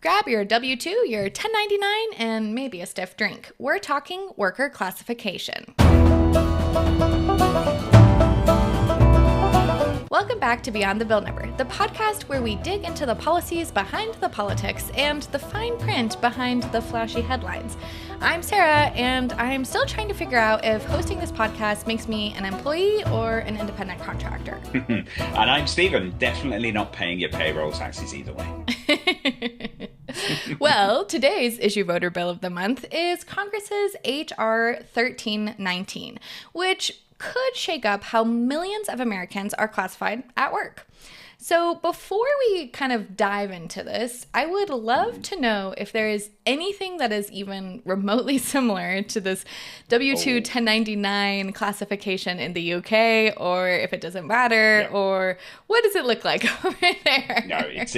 Grab your W-2, your 1099, and maybe a stiff drink. We're talking worker classification. Welcome back to Beyond the Bill Number, the podcast where we dig into the policies behind the politics and the fine print behind the flashy headlines. I'm Sarah, and I'm still trying to figure out if hosting this podcast makes me an employee or an independent contractor. And I'm Stephen, definitely not paying your payroll taxes either way. Well, today's issue voter bill of the month is Congress's H.R. 1319, which could shake up how millions of Americans are classified at work. So before we kind of dive into this, I would love to know if there is anything that is even remotely similar to this W-2 1099 classification in the UK, or if it doesn't matter, or what does it look like over there? No, it's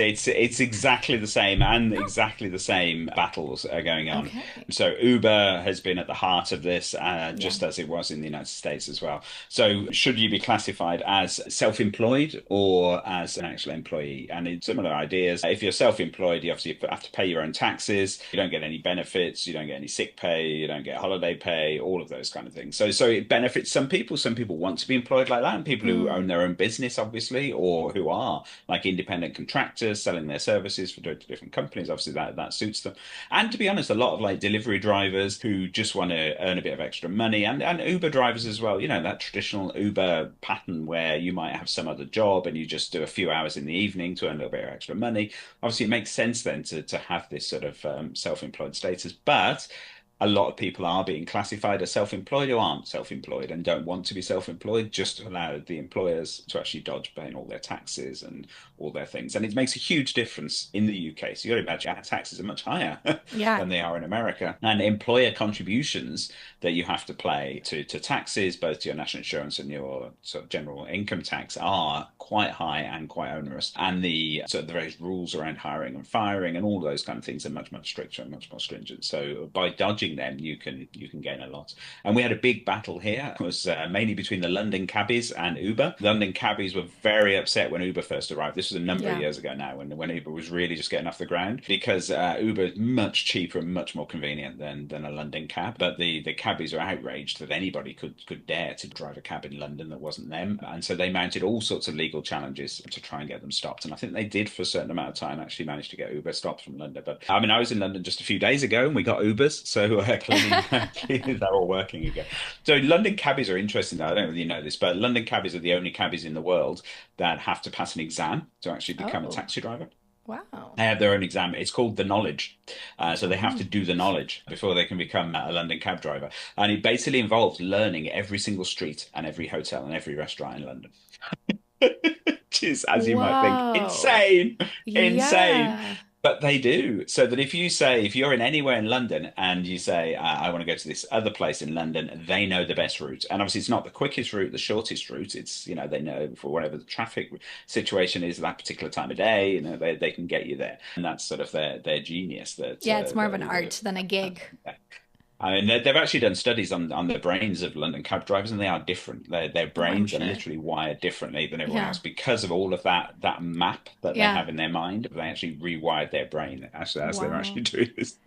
exactly the same, and exactly the same battles are going on. Okay. So Uber has been at the heart of this, just as it was in the United States as well. So should you be classified as self-employed or as an actual employee? And it's similar ideas. If you're self-employed, you obviously have to pay your own taxes. You don't get any benefits. You don't get any sick pay. You don't get holiday pay, all of those kind of things. So it benefits some people. Some people want to be employed like that, and people who own their own business, obviously, or who are like independent contractors selling their services for different companies. Obviously, that suits them. And to be honest, a lot of like delivery drivers who just want to earn a bit of extra money, and Uber drivers as well. You know, that traditional Uber pattern where you might have some other job and you just do a few hours in the evening to earn a little bit of extra money. Obviously, it makes sense then to have this sort of self-employed status, but a lot of people are being classified as self-employed who aren't self-employed and don't want to be self-employed, just to allow the employers to actually dodge paying all their taxes and all their things. And it makes a huge difference in the UK. So you got to imagine our taxes are much higher than they are in America. And employer contributions that you have to pay to taxes, both to your national insurance and your sort of general income tax, are quite high and quite onerous. And the various rules around hiring and firing and all those kind of things are much stricter and much more stringent. So by dodging them, you can gain a lot. And we had a big battle here. It was mainly between the London cabbies and Uber. London cabbies were very upset when Uber first arrived. This was a number of years ago now, when Uber was really just getting off the ground, because Uber is much cheaper and much more convenient than a London cab. But the cabbies are outraged that anybody could dare to drive a cab in London that wasn't them. And so they mounted all sorts of legal challenges to try and get them stopped. And I think they did, for a certain amount of time, actually manage to get Uber stopped from London. But I mean, I was in London just a few days ago and we got Ubers. So clearly they're all working again. So London cabbies are interesting. I don't really know this, but London cabbies are the only cabbies in the world that have to pass an exam to actually become a taxi driver. Wow. They have their own exam. It's called the knowledge. So they have to do the knowledge before they can become a London cab driver. And it basically involves learning every single street and every hotel and every restaurant in London. Which is, as you might think, insane. Yeah. But they do. So that if you're in anywhere in London and you say, I want to go to this other place in London, they know the best route. And obviously it's not the quickest route, the shortest route. It's, they know for whatever the traffic situation is that particular time of day, they can get you there. And that's sort of their genius. It's more of an art than a gig. I mean, they've actually done studies on the brains of London cab drivers, and they are different. Their brains are literally wired differently than everyone else because of all of that map that they have in their mind. They actually rewired their brain as they're actually doing this.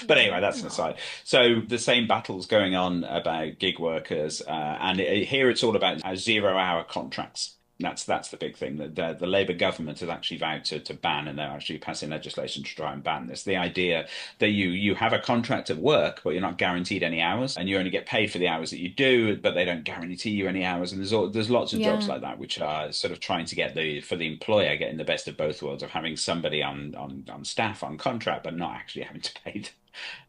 But anyway, that's an aside. So the same battle's going on about gig workers, and here it's all about 0-hour contracts. That's the big thing. The Labour government has actually vowed to ban, and they're actually passing legislation to try and ban this. The idea that you have a contract of work, but you're not guaranteed any hours, and you only get paid for the hours that you do, but they don't guarantee you any hours. And there's lots of jobs like that, which are sort of trying to get for the employer getting the best of both worlds, of having somebody on staff on contract, but not actually having to pay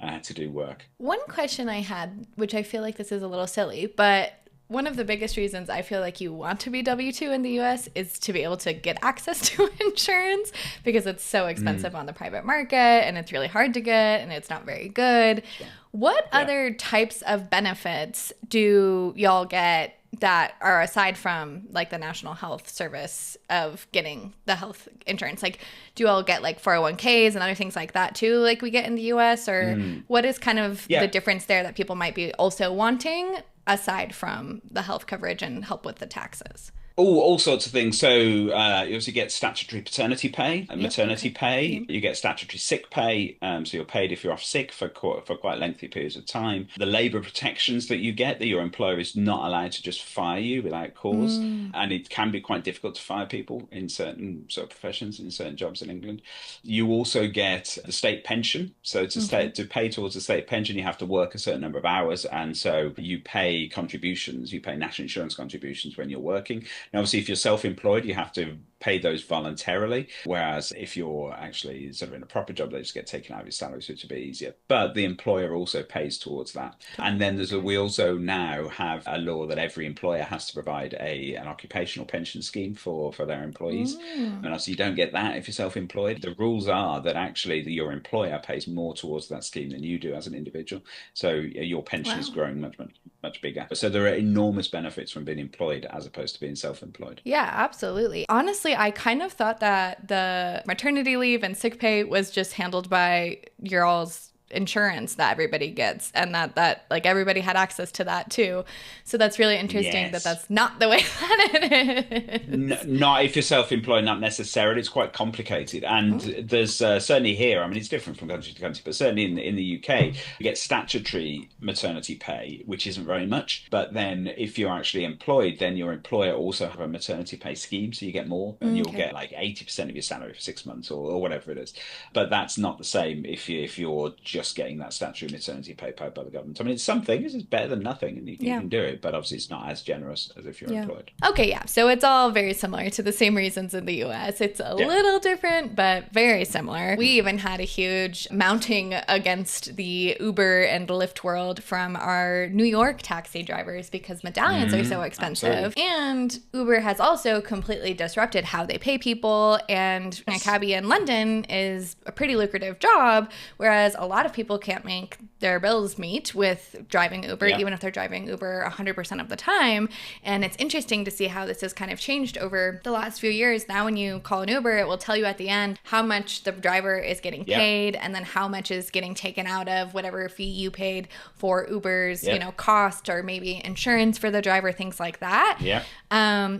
them to do work. One question I had, which I feel like this is a little silly, but one of the biggest reasons I feel like you want to be W-2 in the US is to be able to get access to insurance, because it's so expensive on the private market and it's really hard to get and it's not very good. Yeah. What other types of benefits do y'all get that are aside from like the National Health Service of getting the health insurance? Like, do you all get like 401ks and other things like that too, like we get in the US? Or what is kind of the difference there that people might be also wanting aside from the health coverage and help with the taxes? All sorts of things. So you also get statutory paternity pay and Yep. maternity Okay. pay. Yep. You get statutory sick pay. So you're paid if you're off sick for quite lengthy periods of time. The labour protections that you get, that your employer is not allowed to just fire you without cause. Mm. And it can be quite difficult to fire people in certain sort of professions, in certain jobs in England. You also get the state pension. So Okay. to pay towards the state pension, you have to work a certain number of hours. And so you pay contributions, you pay national insurance contributions when you're working. Now, obviously, if you're self-employed, you have to pay those voluntarily. Whereas if you're actually sort of in a proper job, they just get taken out of your salary, so it's a bit easier. But the employer also pays towards that. And then Okay. we also now have a law that every employer has to provide an occupational pension scheme for their employees. Mm. And obviously, you don't get that if you're self-employed. The rules are that actually your employer pays more towards that scheme than you do as an individual. So your pension is Wow. growing much bigger. So there are enormous benefits from being employed as opposed to being self-employed. Yeah, absolutely. Honestly, I kind of thought that the maternity leave and sick pay was just handled by your all's insurance that everybody gets, and that like everybody had access to that too. So that's really interesting that Yes. that's not the way that it is. Not if you're self-employed, not necessarily. It's quite complicated, and Oh, there's certainly here. I mean, it's different from country to country, but certainly in the UK, you get statutory maternity pay, which isn't very much. But then, if you're actually employed, then your employer also have a maternity pay scheme, so you get more, and you'll okay. get like 80% of your salary for 6 months or whatever it is. But that's not the same if you're just getting that statutory maternity pay paid by the government. I mean, it's something. It's better than nothing, and you Yeah. can do it. But obviously, it's not as generous as if you're Yeah. employed. Okay, yeah. So it's all very similar to the same reasons in the US. It's a Yeah. little different, but very similar. We even had a huge mounting against the Uber and Lyft world from our New York taxi drivers because medallions are so expensive. Absolutely. And Uber has also completely disrupted how they pay people. And a Yes. cabbie in London is a pretty lucrative job, whereas a lot of people can't make their bills meet with driving Uber, Yeah. even if they're driving Uber 100% of the time. And it's interesting to see how this has kind of changed over the last few years. Now, when you call an Uber, it will tell you at the end how much the driver is getting Yeah. paid and then how much is getting taken out of whatever fee you paid for Uber's, Yeah. cost or maybe insurance for the driver, things like that. Yeah.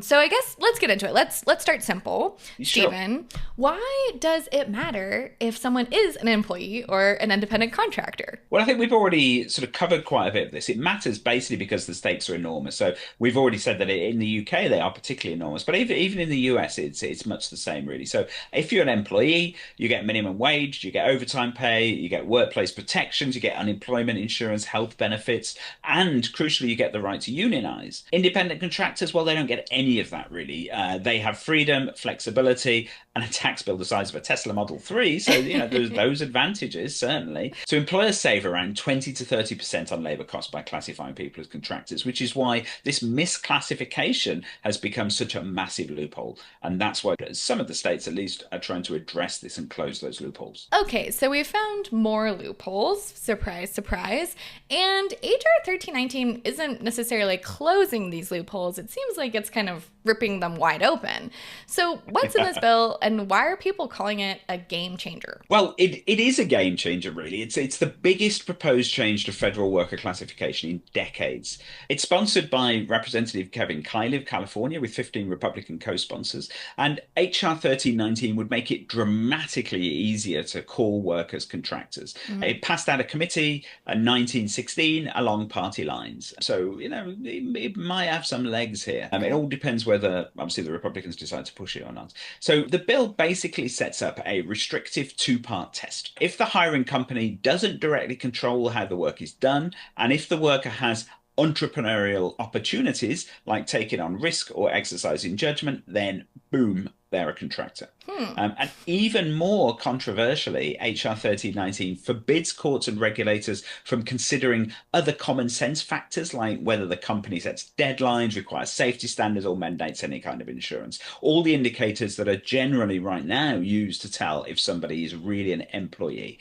So I guess let's get into it. Let's start simple. Sure. Stephen, why does it matter if someone is an employee or an independent contractor? Well, I think we've already sort of covered quite a bit of this. It matters basically because the stakes are enormous. So we've already said that in the UK they are particularly enormous, but even in the US it's much the same really. So if you're an employee, you get minimum wage, you get overtime pay, you get workplace protections, you get unemployment insurance, health benefits, and crucially you get the right to unionize. Independent contractors, well, they don't get any of that really. They have freedom, flexibility, and a tax bill the size of a Tesla Model 3. So, there's those advantages, certainly. So employers save around 20 to 30% on labor costs by classifying people as contractors, which is why this misclassification has become such a massive loophole. And that's why some of the states, at least, are trying to address this and close those loopholes. Okay, so we found more loopholes. Surprise, surprise. And HR 1319 isn't necessarily closing these loopholes. It seems like it's kind of ripping them wide open. So, what's in this bill and why are people calling it a game changer? Well, it is a game changer, really. It's the biggest proposed change to federal worker classification in decades. It's sponsored by Representative Kevin Kiley of California with 15 Republican co-sponsors, and HR 1319 would make it dramatically easier to call workers contractors. It passed out of committee in 1916 along party lines. So, it might have some legs here. It all depends whether, obviously, the Republicans decide to push it or not. So the bill basically sets up a restrictive two-part test. If the hiring company doesn't directly control how the work is done, and if the worker has entrepreneurial opportunities like taking on risk or exercising judgment, then boom, they're a contractor. And even more controversially, HR 1319 forbids courts and regulators from considering other common sense factors like whether the company sets deadlines, requires safety standards, or mandates any kind of insurance. All the indicators that are generally right now used to tell if somebody is really an employee.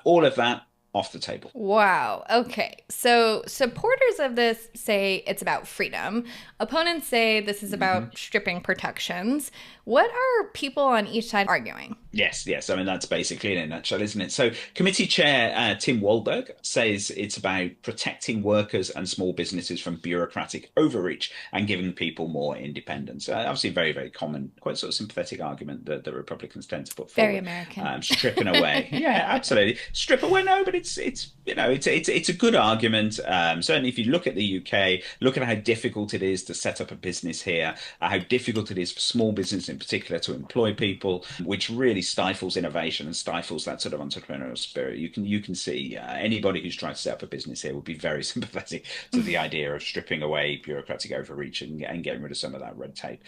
All of that off the table. Wow. Okay. So supporters of this say it's about freedom. Opponents say this is about stripping protections. What are people on each side arguing? Yes, yes. I mean, that's basically in a nutshell, isn't it? So, committee chair Tim Walberg says it's about protecting workers and small businesses from bureaucratic overreach and giving people more independence. Obviously, very, very common, quite sort of sympathetic argument that the Republicans tend to put Very forward. American. Stripping away, yeah, absolutely, strip away. No, but it's you know it's a good argument. Certainly, if you look at the UK, look at how difficult it is to set up a business here, how difficult it is for small business in particular to employ people, which really stifles innovation and stifles that sort of entrepreneurial spirit. You can see anybody who's trying to set up a business here would be very sympathetic to the idea of stripping away bureaucratic overreach and getting rid of some of that red tape.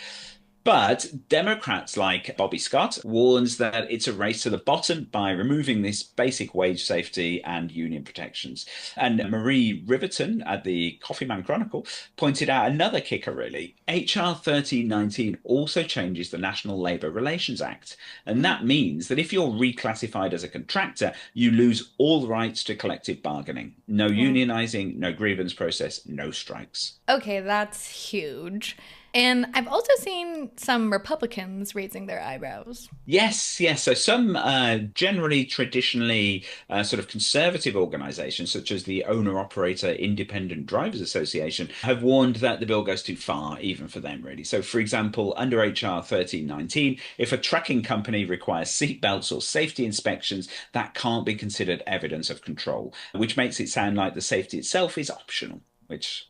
But Democrats like Bobby Scott warns that it's a race to the bottom by removing this basic wage safety and union protections. And Marie Riverton at the Coffee Man Chronicle pointed out another kicker, really. HR 1319 also changes the National Labour Relations Act. And that means that if you're reclassified as a contractor, you lose all rights to collective bargaining. No unionising, no grievance process, no strikes. Okay, that's huge. And I've also seen some Republicans raising their eyebrows. Yes, yes. So some generally traditionally sort of conservative organizations, such as the Owner-Operator Independent Drivers Association, have warned that the bill goes too far, even for them, really. So, for example, under HR 1319, if a trucking company requires seatbelts or safety inspections, that can't be considered evidence of control, which makes it sound like the safety itself is optional. Which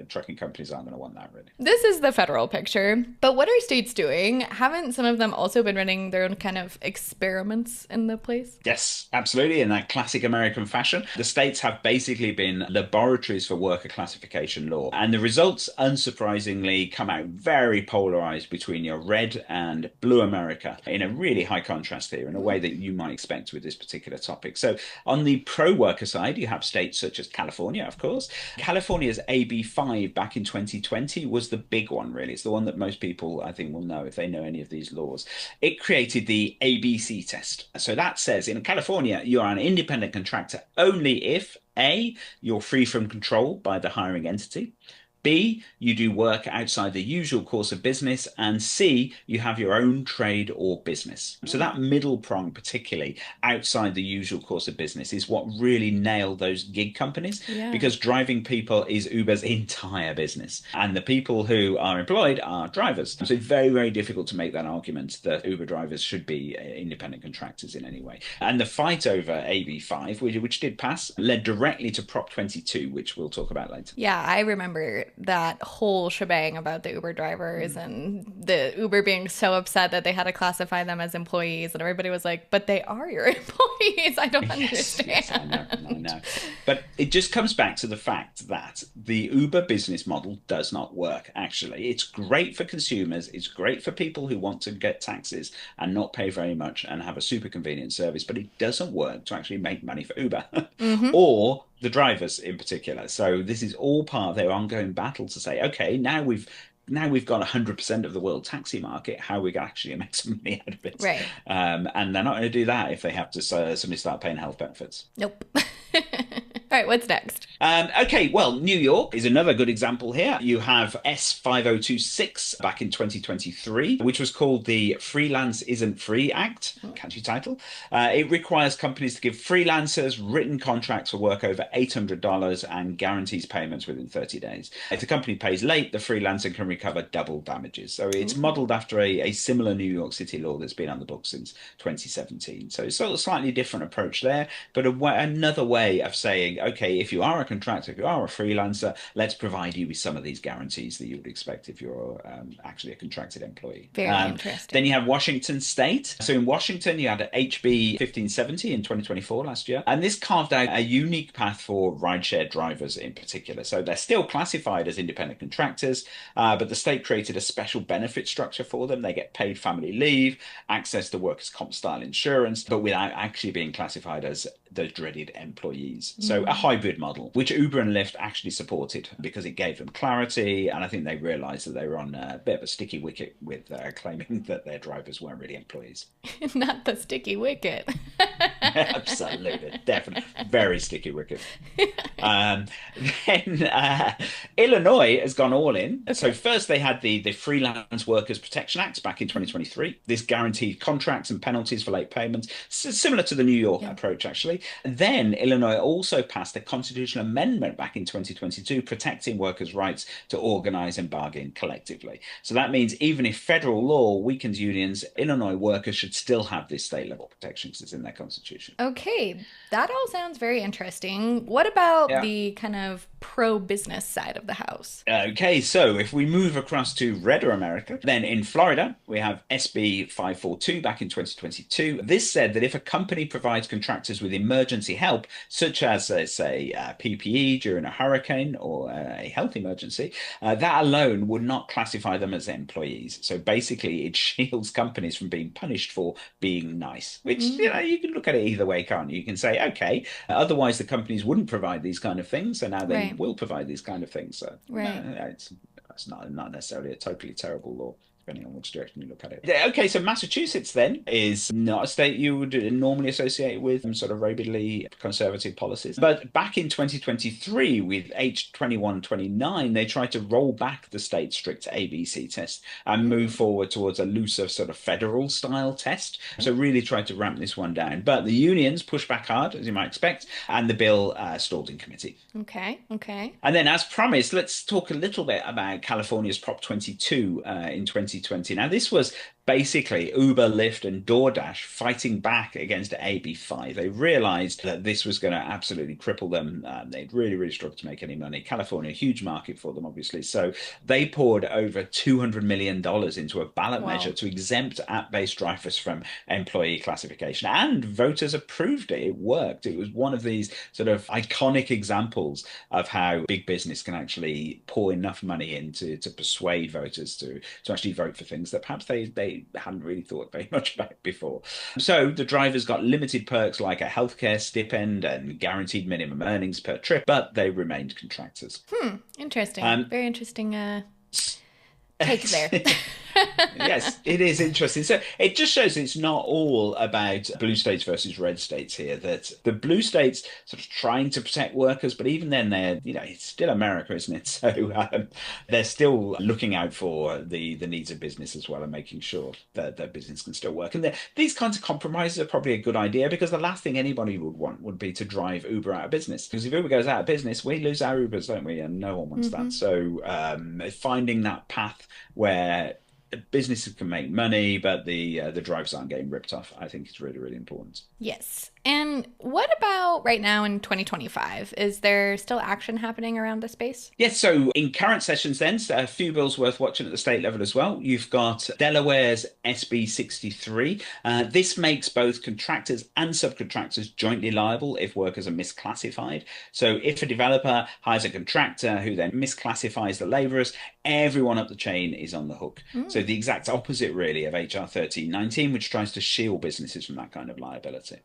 trucking companies aren't going to want that, really. This is the federal picture. But what are states doing? Haven't some of them also been running their own kind of experiments in the place? Yes, absolutely. In that classic American fashion, the states have basically been laboratories for worker classification law. And the results, unsurprisingly, come out very polarized between your red and blue America in a really high contrast here, in a way that you might expect with this particular topic. So on the pro-worker side, you have states such as California, of course. California's AB5 back in 2020 was the big one, really. It's the one that most people, I think, will know if they know any of these laws. It created the ABC test. So that says in California, you're an independent contractor only if A, you're free from control by the hiring entity. B, you do work outside the usual course of business, and C, you have your own trade or business. So that middle prong, particularly outside the usual course of business, is what really nailed those gig companies, because driving people is Uber's entire business, and the people who are employed are drivers. So it's very, very difficult to make that argument that Uber drivers should be independent contractors in any way. And the fight over AB5, which did pass, led directly to Prop 22, which we'll talk about later. Yeah, I remember that whole shebang about the Uber drivers and the Uber being so upset that they had to classify them as employees, and everybody was like, but they are your employees. I don't understand. Yes, I know. But it just comes back to the fact that the Uber business model does not work, actually. It's great for consumers. It's great for people who want to get taxis and not pay very much and have a super convenient service, but it doesn't work to actually make money for Uber or the drivers in particular. So this is all part of their ongoing battle to say, okay, now we've got 100% of the world taxi market. How are we going to actually make some money out of it? Right. And they're not going to do that if they have to suddenly start paying health benefits. Nope. All right, what's next? Okay, well, New York is another good example here. You have S5026 back in 2023, which was called the Freelance Isn't Free Act. Catchy title. It requires companies to give freelancers written contracts for work over $800 and guarantees payments within 30 days. If the company pays late, the freelancer can recover double damages. So it's modeled after a similar New York City law that's been on the books since 2017. So it's sort of a slightly different approach there, but another way of saying, okay, if you are a contractor, if you are a freelancer, let's provide you with some of these guarantees that you would expect if you're actually a contracted employee. Very interesting. Then you have Washington State. So in Washington, you had HB 1570 in 2024 last year, and this carved out a unique path for rideshare drivers in particular. So they're still classified as independent contractors, but the state created a special benefit structure for them. They get paid family leave, access to workers' comp style insurance, but without actually being classified as those dreaded employees. So a hybrid model, which Uber and Lyft actually supported because it gave them clarity. And I think they realized that they were on a bit of a sticky wicket with claiming that their drivers weren't really employees. Not the sticky wicket. Absolutely, definitely. Very sticky wicket. Um, then Illinois has gone all in. So Okay. first they had the Freelance Workers Protection Act back in 2023. This guaranteed contracts and penalties for late payments, similar to the New York Yeah. approach, actually. Then Illinois also passed a constitutional amendment back in 2022 protecting workers' rights to organize and bargain collectively. So that means even if federal law weakens unions, Illinois workers should still have this state level protection because it's in their constitution. Okay, that all sounds very interesting. What about Yeah. the kind of pro-business side of the house? Okay, so if we move across to redder America, then in Florida, we have SB 542 back in 2022. This said that if a company provides contractors with emergency help, such as, say, PPE during a hurricane or a health emergency, that alone would not classify them as employees. So basically, it shields companies from being punished for being nice, which, Mm, you can look at it either way, can't you? You can say, okay, otherwise the companies wouldn't provide these kind of things, so now they right, will provide these kind of things. So right. it's not necessarily a totally terrible law, depending on which direction you look at it. Yeah, okay, so Massachusetts then is not a state you would normally associate with sort of rabidly conservative policies. But back in 2023, with H2129, they tried to roll back the state's strict ABC test and move Mm, forward towards a looser sort of federal style test. So really tried to ramp this one down. But the unions pushed back hard, as you might expect, and the bill stalled in committee. okay, okay. And then, as promised, let's talk a little bit about California's Prop 22 in 2020. Now, this was basically Uber, Lyft, and DoorDash fighting back against AB5. They realized that this was going to absolutely cripple them. They'd really, really struggled to make any money. California, a huge market for them, obviously. So they poured over $200 million into a ballot measure Wow. to exempt app-based drivers from employee classification. And voters approved it. It worked. It was one of these sort of iconic examples of how big business can actually pour enough money in to persuade voters to actually vote for things that perhaps they hadn't really thought very much about before. So the drivers got limited perks like a healthcare stipend and guaranteed minimum earnings per trip, but they remained contractors. Interesting. Um, Very interesting take there. Yes, it is interesting. So it just shows it's not all about blue states versus red states here, that the blue states sort of trying to protect workers, but even then it's still America, isn't it? So they're still looking out for the needs of business as well and making sure that their business can still work. And these kinds of compromises are probably a good idea because the last thing anybody would want would be to drive Uber out of business. Because if Uber goes out of business, we lose our Ubers, don't we? And no one wants that. So finding that path where businesses can make money, but the drivers aren't getting ripped off, I think is really, really important. Yes. And what about right now in 2025? Is there still action happening around this space? Yes, so in current sessions then, so a few bills worth watching at the state level as well. You've got Delaware's SB 63. This makes both contractors and subcontractors jointly liable if workers are misclassified. So if a developer hires a contractor who then misclassifies the laborers, everyone up the chain is on the hook. So the exact opposite really of HR 1319, which tries to shield businesses from that kind of liability.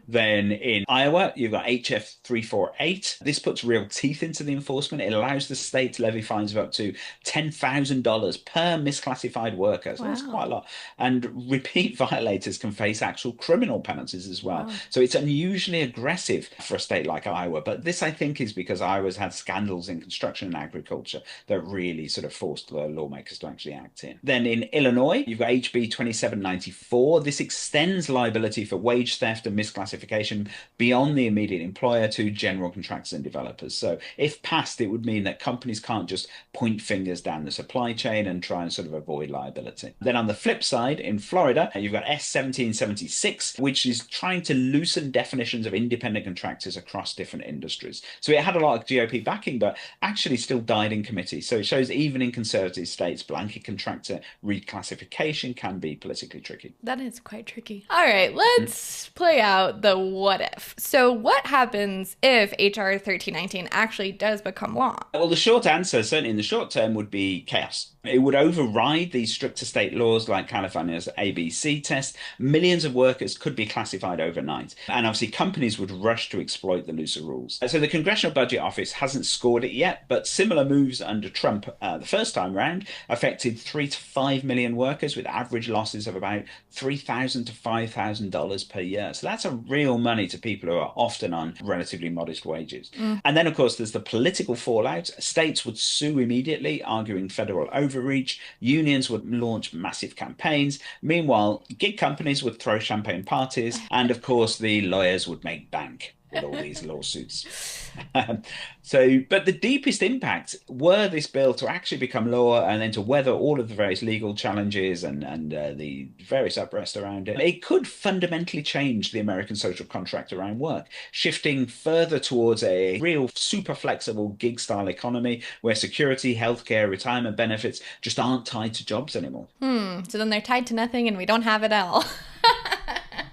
Then in Iowa, you've got HF 348. This puts real teeth into the enforcement. It allows the state to levy fines of up to $10,000 per misclassified worker. So that's quite a Wow. lot. And repeat violators can face actual criminal penalties as well. Wow. So it's unusually aggressive for a state like Iowa. But this, I think, is because Iowa's had scandals in construction and agriculture that really sort of forced the lawmakers to actually act in. Then in Illinois, you've got HB 2794. This extends liability for wage theft and misclassification beyond the immediate employer to general contractors and developers. So if passed, it would mean that companies can't just point fingers down the supply chain and try and sort of avoid liability. Then on the flip side, in Florida, you've got S 1776, which is trying to loosen definitions of independent contractors across different industries. So it had a lot of GOP backing, but actually still died in committee. So it shows even in conservative states, blanket contractor reclassification can be politically tricky. That is quite tricky. All right, let's play out the what if. So, what happens if HR 1319 actually does become law? Well, the short answer, certainly in the short term, would be chaos. It would override these stricter state laws like California's ABC test. Millions of workers could be classified overnight. And obviously, companies would rush to exploit the looser rules. So the Congressional Budget Office hasn't scored it yet, but similar moves under Trump the first time round affected 3 to 5 million workers with average losses of about $3,000 to $5,000 per year. So that's a real money to people who are often on relatively modest wages. And then, of course, there's the political fallout. States would sue immediately, arguing federal overreach. Unions would launch massive campaigns. Meanwhile, gig companies would throw champagne parties. And, of course, the lawyers would make bank with all these lawsuits. But the deepest impact were this bill to actually become law and then to weather all of the various legal challenges and the various unrest around it. It could fundamentally change the American social contract around work, shifting further towards a real super flexible gig style economy where security, healthcare, retirement benefits just aren't tied to jobs anymore. So then they're tied to nothing and we don't have it all.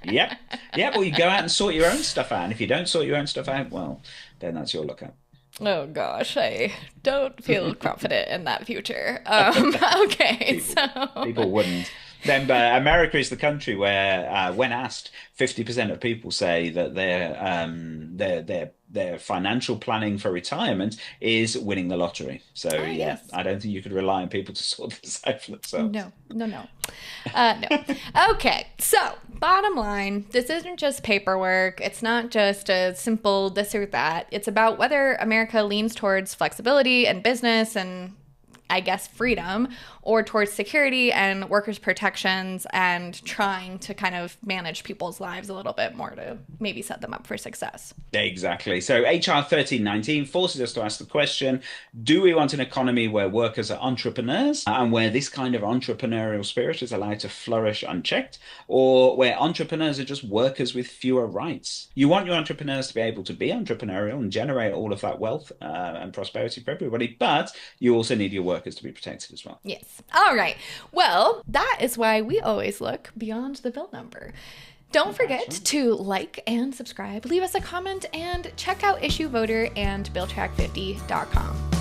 Yep. Yeah, well, you go out and sort your own stuff out. And if you don't sort your own stuff out, well, then that's your lookout. Oh, gosh. I don't feel confident in that future. Okay, People wouldn't. Then America is the country where, when asked, 50% of people say that their financial planning for retirement is winning the lottery. So, yes. I don't think you could rely on people to sort this out for themselves. No. No. Okay, so bottom line, this isn't just paperwork. It's not just a simple this or that. It's about whether America leans towards flexibility and business and, I guess, freedom, or towards security and workers' protections and trying to kind of manage people's lives a little bit more to maybe set them up for success. Exactly. So HR 1319 forces us to ask the question, do we want an economy where workers are entrepreneurs and where this kind of entrepreneurial spirit is allowed to flourish unchecked, or where entrepreneurs are just workers with fewer rights? You want your entrepreneurs to be able to be entrepreneurial and generate all of that wealth and prosperity for everybody, but you also need your workers to be protected as well. Yes. All right. Well, that is why we always look beyond the bill number. Don't forget to like and subscribe, leave us a comment, and check out IssueVoter and BillTrack50.com.